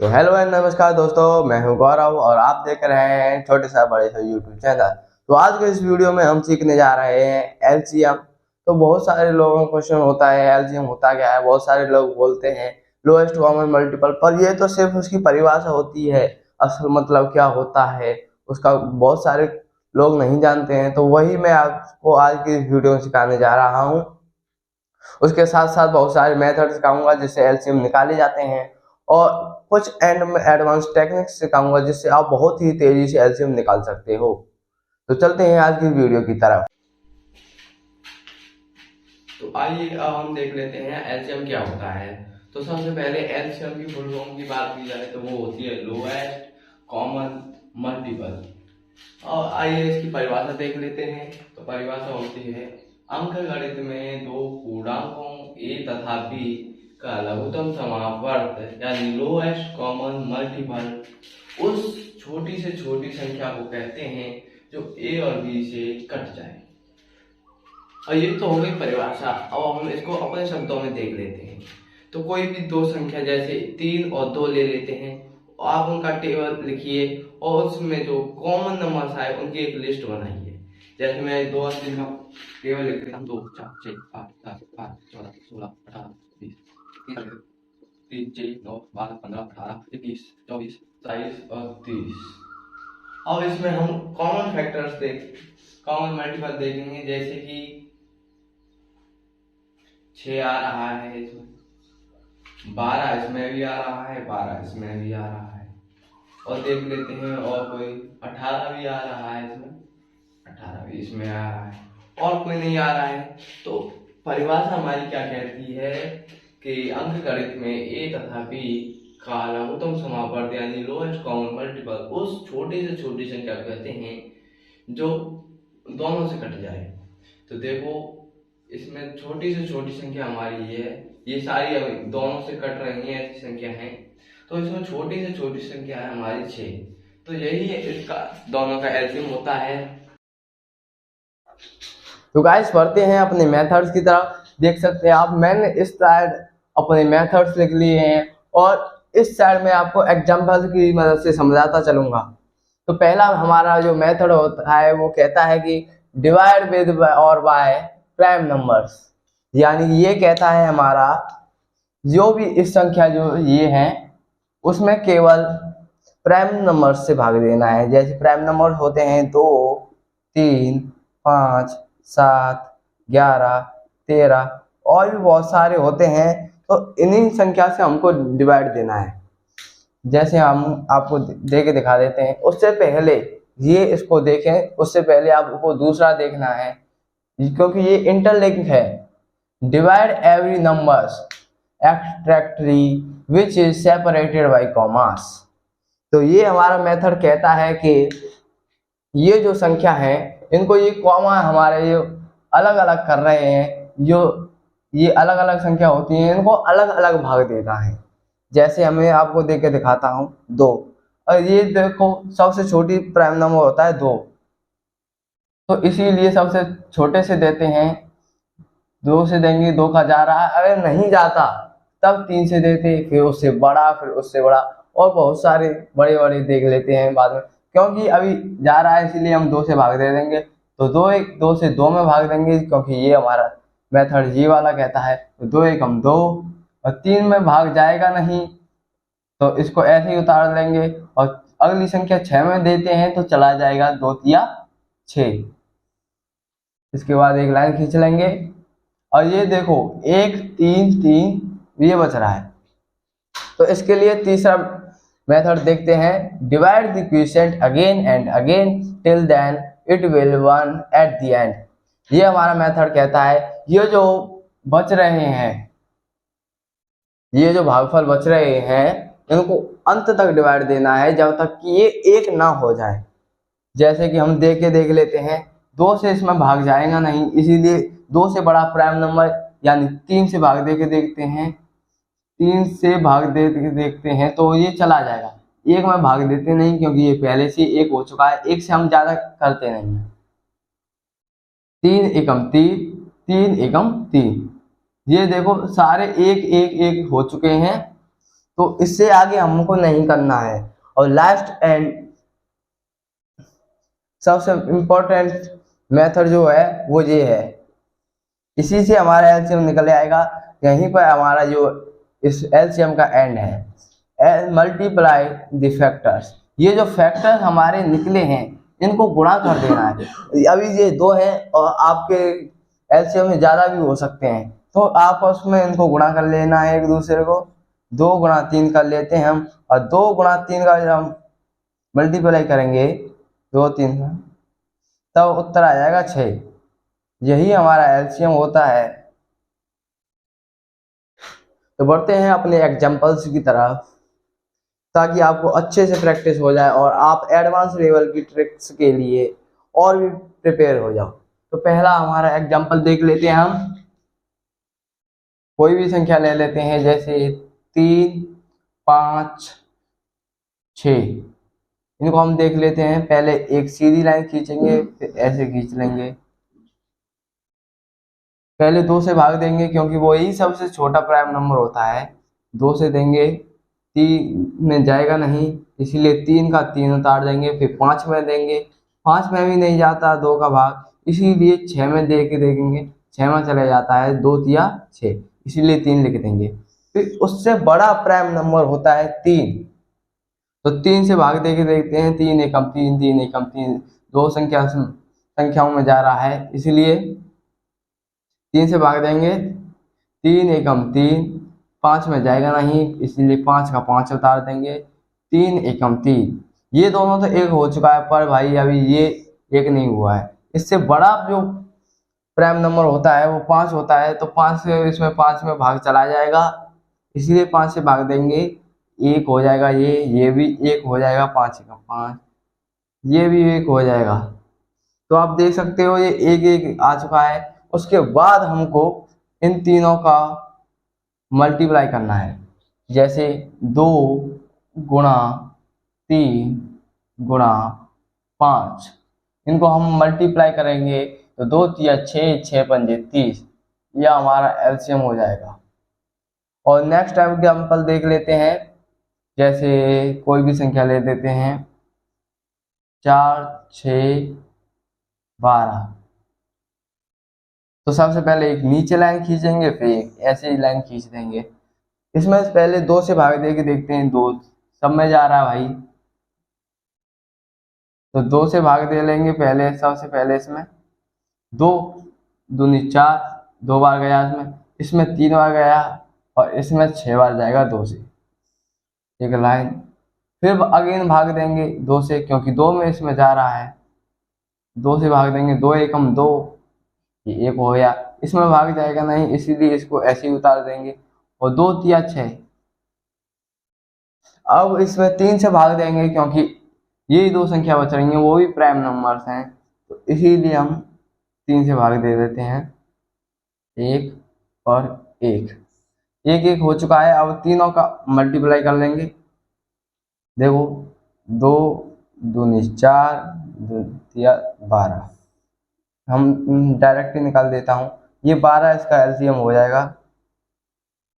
तो hello and नमस्कार दोस्तों, मैं हूं गौरव और आप देख रहे हैं छोटे सा बड़े से यूट्यूब चैनल। तो आज के इस वीडियो में हम सीखने जा रहे हैं एलसीएम। तो बहुत सारे लोगों को क्वेश्चन होता है एलसीएम होता क्या है। बहुत सारे लोग बोलते हैं लोएस्ट कॉमन मल्टीपल, पर ये तो सिर्फ उसकी परिभाषा होती है। असल मतलब क्या होता है उसका बहुत सारे लोग नहीं जानते हैं। तो वही मैं आपको आज की इस वीडियो में सिखाने जा रहा हूँ। उसके साथ साथ बहुत सारे मेथड सिखाऊंगा जिससे एलसीएम निकाले जाते हैं, और कुछ एंड में एडवांस टेक्निक्स सिखाऊंगा जिससे आप बहुत ही तेजी से एलसीएम निकाल सकते हो। तो चलते हैं आज की वीडियो की तरफ। तो आइए अब हम देख लेते हैं एलसीएम क्या होता है। तो सबसे पहले एलसीएम की फुल फॉर्म की बात की जाए तो वो होती है लोएस्ट कॉमन मल्टीपल। और आइए इसकी परिभाषा देख लेते हैं। तो परिभाषा होती है अंकगणित में दो पूर्णांकों ए तथा बी का लघुत्तम समावर्त यानी लोएस्ट कॉमन मल्टीपल उस छोटी से छोटी संख्या को कहते हैं जो ए और बी से कट जाए। और ये तो हो गई परिभाषा। अब हम इसको अपने शब्दों में देख लेते हैं। तो कोई भी दो संख्या जैसे 3 और 2 ले लेते हैं, आप उनका टेबल लिखिए और उसमें जो कॉमन नंबर्स आए उनकी एक लिस्ट बनाइए। जैसे मैं 2 और 3 का टेबल लिख देता हूँ। 2 4 6 8 10 12 14 16 18 20 3 6 9 12 15 18 21 24 22 और 30। अब इसमें हम कॉमन फैक्टर्स कॉमन मल्टीपल देखेंगे। जैसे कि 6 आ रहा है इसमें, 12 इसमें भी आ रहा है, 12 इसमें भी आ रहा है। और देख लेते हैं और कोई 18 भी आ रहा है इसमें, 18 भी इसमें आ रहा है, और कोई नहीं आ रहा है। तो परिभाषा हमारी क्या कहती है कि अंकगणित में ए तथा बी का लघुत्तम समावर्त यानी लोएस्ट कॉमन मल्टीपल उस छोटी से छोटी संख्या कहते हैं जो दोनों से कट जाए। तो देखो इसमें छोटी से छोटी संख्या हमारी ये सारी दोनों से कट रही हैं ऐसी संख्या है। तो इसमें छोटी से छोटी संख्या है हमारी 6। तो यही इसका दोनों का एलसीएम होता है। तो गाइस बढ़ते हैं अपने मेथड्स की तरफ। देख सकते हैं आप, मैंने इस साइड अपने मेथड्स लिख लिए हैं और इस साइड में आपको एग्जांपल की मदद से समझाता चलूंगा। तो पहला हमारा जो मेथड होता है वो कहता है कि डिवाइड विद और बाय प्राइम नंबर्स, यानी ये कहता है हमारा जो भी इस संख्या जो ये है उसमें केवल प्राइम नंबर से भाग देना है। जैसे प्राइम नंबर होते हैं 2 3 5 7 11 13 और भी बहुत सारे होते हैं। तो इन्हीं संख्या से हमको डिवाइड देना है। जैसे हम आपको दे के दिखा देते हैं। उससे पहले ये इसको देखें, उससे पहले आपको दूसरा देखना है क्योंकि ये इंटरलिंक है। डिवाइड एवरी नंबर्स एक्सट्रैक्टरी which is separated by commas. तो ये हमारा मेथड कहता है कि ये जो संख्या है इनको ये कॉमा हमारे ये अलग अलग कर रहे हैं। जो ये अलग अलग संख्या होती है इनको अलग अलग भाग देना है। जैसे हमें आपको देख के दिखाता हूँ 2, और ये देखो सबसे छोटी प्राइम नंबर होता है 2, तो इसीलिए सबसे छोटे से देते हैं। 2 से देंगे, 2 का जा रहा है, अगर नहीं जाता तब 3 से देते, फिर उससे बड़ा, फिर उससे बड़ा, और बहुत सारे बड़े बड़े देख लेते हैं बाद में। क्योंकि अभी जा रहा है इसीलिए हम 2 से भाग दे देंगे। तो 2 से 2 में भाग देंगे क्योंकि ये हमारा मेथड ये वाला कहता है। तो 2 1 हम 2, और 3 में भाग जाएगा नहीं तो इसको ऐसे ही उतार लेंगे। और अगली संख्या 6 में देते हैं तो चला जाएगा 2 तिया 6। इसके बाद एक लाइन खींच लेंगे और ये देखो 1 3 3 ये बच रहा है। तो इसके लिए तीसरा मेथड देखते हैं। Divide the quotient again and again till then it will 1 at the end. ये हमारा मेथड कहता है ये जो बच रहे हैं, ये जो भागफल बच रहे हैं इनको अंत तक डिवाइड देना है जब तक कि ये 1 ना हो जाए। जैसे कि हम देख लेते हैं 2 से इसमें भाग जाएगा नहीं, इसीलिए 2 से बड़ा प्राइम नंबर यानी 3 से भाग दे के देखते हैं। 3 से भाग दे के देखते हैं तो ये चला जाएगा। 1 में भाग देते नहीं क्योंकि ये पहले से 1 हो चुका है। 1 से हम ज्यादा करते नहीं है। 3 एकम 3 3 एकम 3, ये देखो सारे 1 1 1 हो चुके हैं। तो इससे आगे हमको नहीं करना है। और लास्ट एंड सबसे इम्पोर्टेंट मेथड जो है वो ये है, इसी से हमारा एलसीएम निकल आएगा। यहीं पर हमारा जो इस एलसीएम का एंड है, मल्टीप्लाई द फैक्टर्स। ये जो फैक्टर्स हमारे निकले हैं इनको गुणा कर देना है। अभी ये 2 हैं और आपके एलसीएम में ज़्यादा भी हो सकते हैं, तो आपस में इनको गुणा कर लेना है एक दूसरे को। 2 गुणा 3 कर लेते हैं हम, और 2 गुणा 3 का जब हम मल्टीप्लाई करेंगे 2 3 तब उत्तर आ जाएगा 6। यही हमारा एलसीएम होता है। तो बढ़ते हैं अपने एग्जांपल्स की तरफ, ताकि आपको अच्छे से प्रैक्टिस हो जाए और आप एडवांस लेवल की ट्रिक्स के लिए और भी प्रिपेयर हो जाओ। तो पहला हमारा एग्जांपल देख लेते हैं हम। कोई भी संख्या ले लेते हैं, जैसे 3 5 6। इनको हम देख लेते हैं। पहले एक सीधी लाइन खींचेंगे, फिर ऐसे खींच लेंगे। पहले 2 से भाग देंगे क्योंकि वो ही सबसे छोटा प्राइम नंबर होता है। 2 से देंगे, 3 में जाएगा नहीं, इसीलिए 3 का 3 उतार देंगे। फिर 5 में देंगे, 5 में भी नहीं जाता 2 का भाग, इसीलिए 6 में दे के देखेंगे, 6 में चले जाता है 2 तिया 6, इसीलिए 3 लिख देंगे। फिर उससे बड़ा प्राइम नंबर होता है 3, तो 3 से भाग दे के देखते हैं। 3 एकम 3, 3 एकम 3, 2 संख्याओं में जा रहा है, इसलिए 3 से भाग देंगे। 3 एकम 3, 5 में जाएगा नहीं, इसलिए 5 का 5 उतार देंगे। 3 एकम 3, ये दोनों तो एक हो चुका है, पर भाई अभी ये एक नहीं हुआ है। इससे बड़ा जो प्राइम नंबर होता है वो 5 होता है, तो 5 से इसमें 5 में भाग चला जाएगा, इसलिए 5 से भाग देंगे, 1 हो जाएगा। ये भी 1 हो जाएगा, 5 एकम 5, ये भी 1 हो जाएगा। तो आप देख सकते हो ये 1 1 आ चुका है। उसके बाद हमको इन तीनों का मल्टीप्लाई करना है, जैसे 2 गुणा 3 गुणा 5। इनको हम मल्टीप्लाई करेंगे तो 2 तिया 6, 6 पंजे 30, यह हमारा एलसीएम हो जाएगा। और नेक्स्ट एग्जाम्पल देख लेते हैं, जैसे कोई भी संख्या ले देते हैं, 4 6 12। तो सबसे पहले एक नीचे लाइन खींचेंगे, फिर एक ऐसे ही लाइन खींच देंगे। इसमें पहले 2 से भाग दे के देखते हैं, 2 सब में जा रहा है भाई, तो 2 से भाग दे लेंगे पहले। सबसे पहले इसमें 2 दूनी 4, 2 बार गया इसमें 3 बार गया, और इसमें 6 बार जाएगा 2 से, एक लाइन। फिर अगेन भाग देंगे 2 से, क्योंकि 2 में इसमें जा रहा है, 2 से भाग देंगे। 2 एकम 2, ये 1 हो गया, इसमें भाग जाएगा नहीं, इसीलिए इसको ऐसे ही उतार देंगे। और 2 तिया 6। अब इसमें 3 से भाग देंगे, क्योंकि यही 2 संख्या बच रही हैं, वो भी प्राइम नंबर्स हैं, तो इसीलिए हम 3 से भाग दे देते हैं। 1 और 1, 1 1 हो चुका है। अब तीनों का मल्टीप्लाई कर लेंगे। देखो 2 दूनी 4, 2 तिया 12। हम डायरेक्ट ही निकाल देता हूँ, ये 12 इसका एलसीएम हो जाएगा।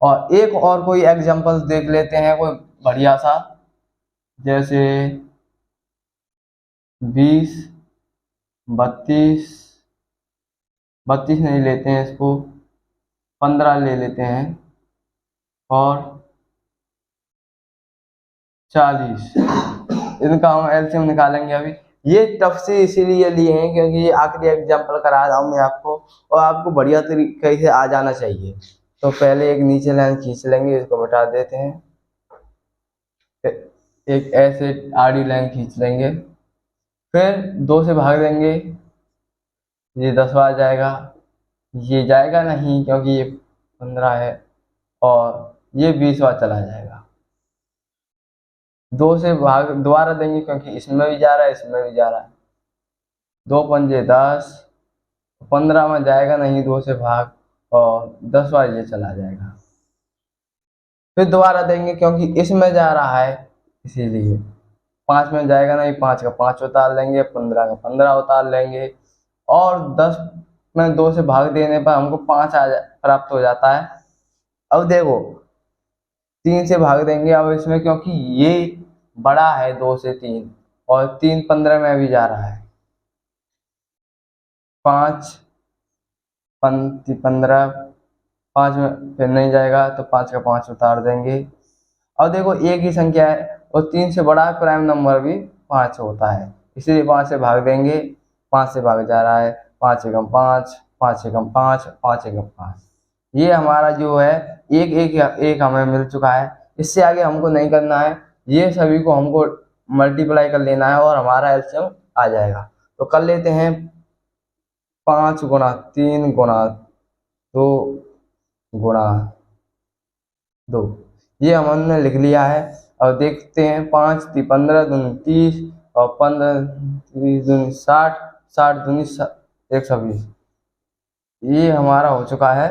और एक और कोई एग्जांपल्स देख लेते हैं, कोई बढ़िया सा, जैसे 20 32 32 नहीं लेते हैं इसको, 15 ले लेते हैं, और 40। इनका हम एलसीएम निकालेंगे। अभी ये टफ से इसीलिए लिए हैं क्योंकि ये आखिरी एग्जांपल करा रहा हूँ मैं आपको, और आपको बढ़िया तरीके से आ जाना चाहिए। तो पहले एक नीचे लाइन खींच लेंगे, इसको मिटा देते हैं। एक ऐसे आड़ी लाइन खींच लेंगे, फिर 2 से भाग देंगे, ये 10 बार जाएगा, ये जाएगा नहीं क्योंकि ये 15 है, और ये 20 बार चला जाएगा। 2 से भाग दोबारा देंगे क्योंकि इसमें भी जा रहा है, इसमें भी जा रहा है। 2 पंजे 10, 15 में जाएगा नहीं 2 से भाग, और 10 बार ये चला जाएगा। फिर दोबारा देंगे क्योंकि इसमें जा रहा है, इसीलिए 5 में जाएगा नहीं, 5 का 5 उतार लेंगे, 15 का 15 उतार लेंगे, और 10 में 2 से भाग देने पर हमको 5 प्राप्त हो जाता है। अब देखो 3 से भाग देंगे अब इसमें, क्योंकि ये बड़ा है 2 से 3 और 3 15 में भी जा रहा है। 5 15 5 में फिर नहीं जाएगा तो 5 का 5 उतार देंगे। अब देखो एक ही संख्या है और 3 से बड़ा प्राइम नंबर भी 5 होता है, इसलिए 5 से भाग देंगे। 5 से भाग जा रहा है, 5 एकम 5, 5 एकम 5, 5 एकम 5। ये हमारा जो है एक एक एक हमें मिल चुका है। इससे आगे हमको नहीं करना है, ये सभी को हमको मल्टीप्लाई कर लेना है और हमारा एलसीएम आ जाएगा। तो कर लेते हैं 5 गुणा 3 गुणा 2 गुणा 2, ये हमने लिख लिया है। और देखते हैं 5 × 15 × 30 और 15 × 30 60, 60 दूनी 120, ये हमारा हो चुका है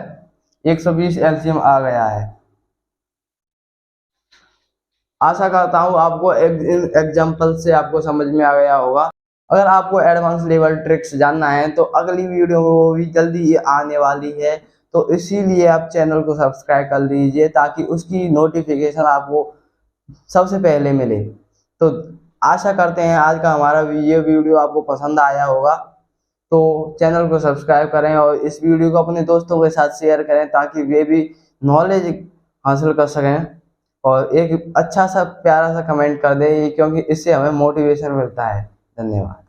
120 एलसीएम आ गया है। आशा करता हूँ आपको एग्जाम्पल से आपको समझ में आ गया होगा। अगर आपको एडवांस लेवल ट्रिक्स जानना है तो अगली वीडियो वो भी जल्दी आने वाली है, तो इसीलिए आप चैनल को सब्सक्राइब कर लीजिए ताकि उसकी नोटिफिकेशन आपको सबसे पहले मिले। तो आशा करते हैं आज का हमारा ये वीडियो आपको पसंद आया होगा, तो चैनल को सब्सक्राइब करें और इस वीडियो को अपने दोस्तों के साथ शेयर करें ताकि वे भी नॉलेज हासिल कर सकें। और एक अच्छा सा प्यारा सा कमेंट कर दें, क्योंकि इससे हमें मोटिवेशन मिलता है। धन्यवाद।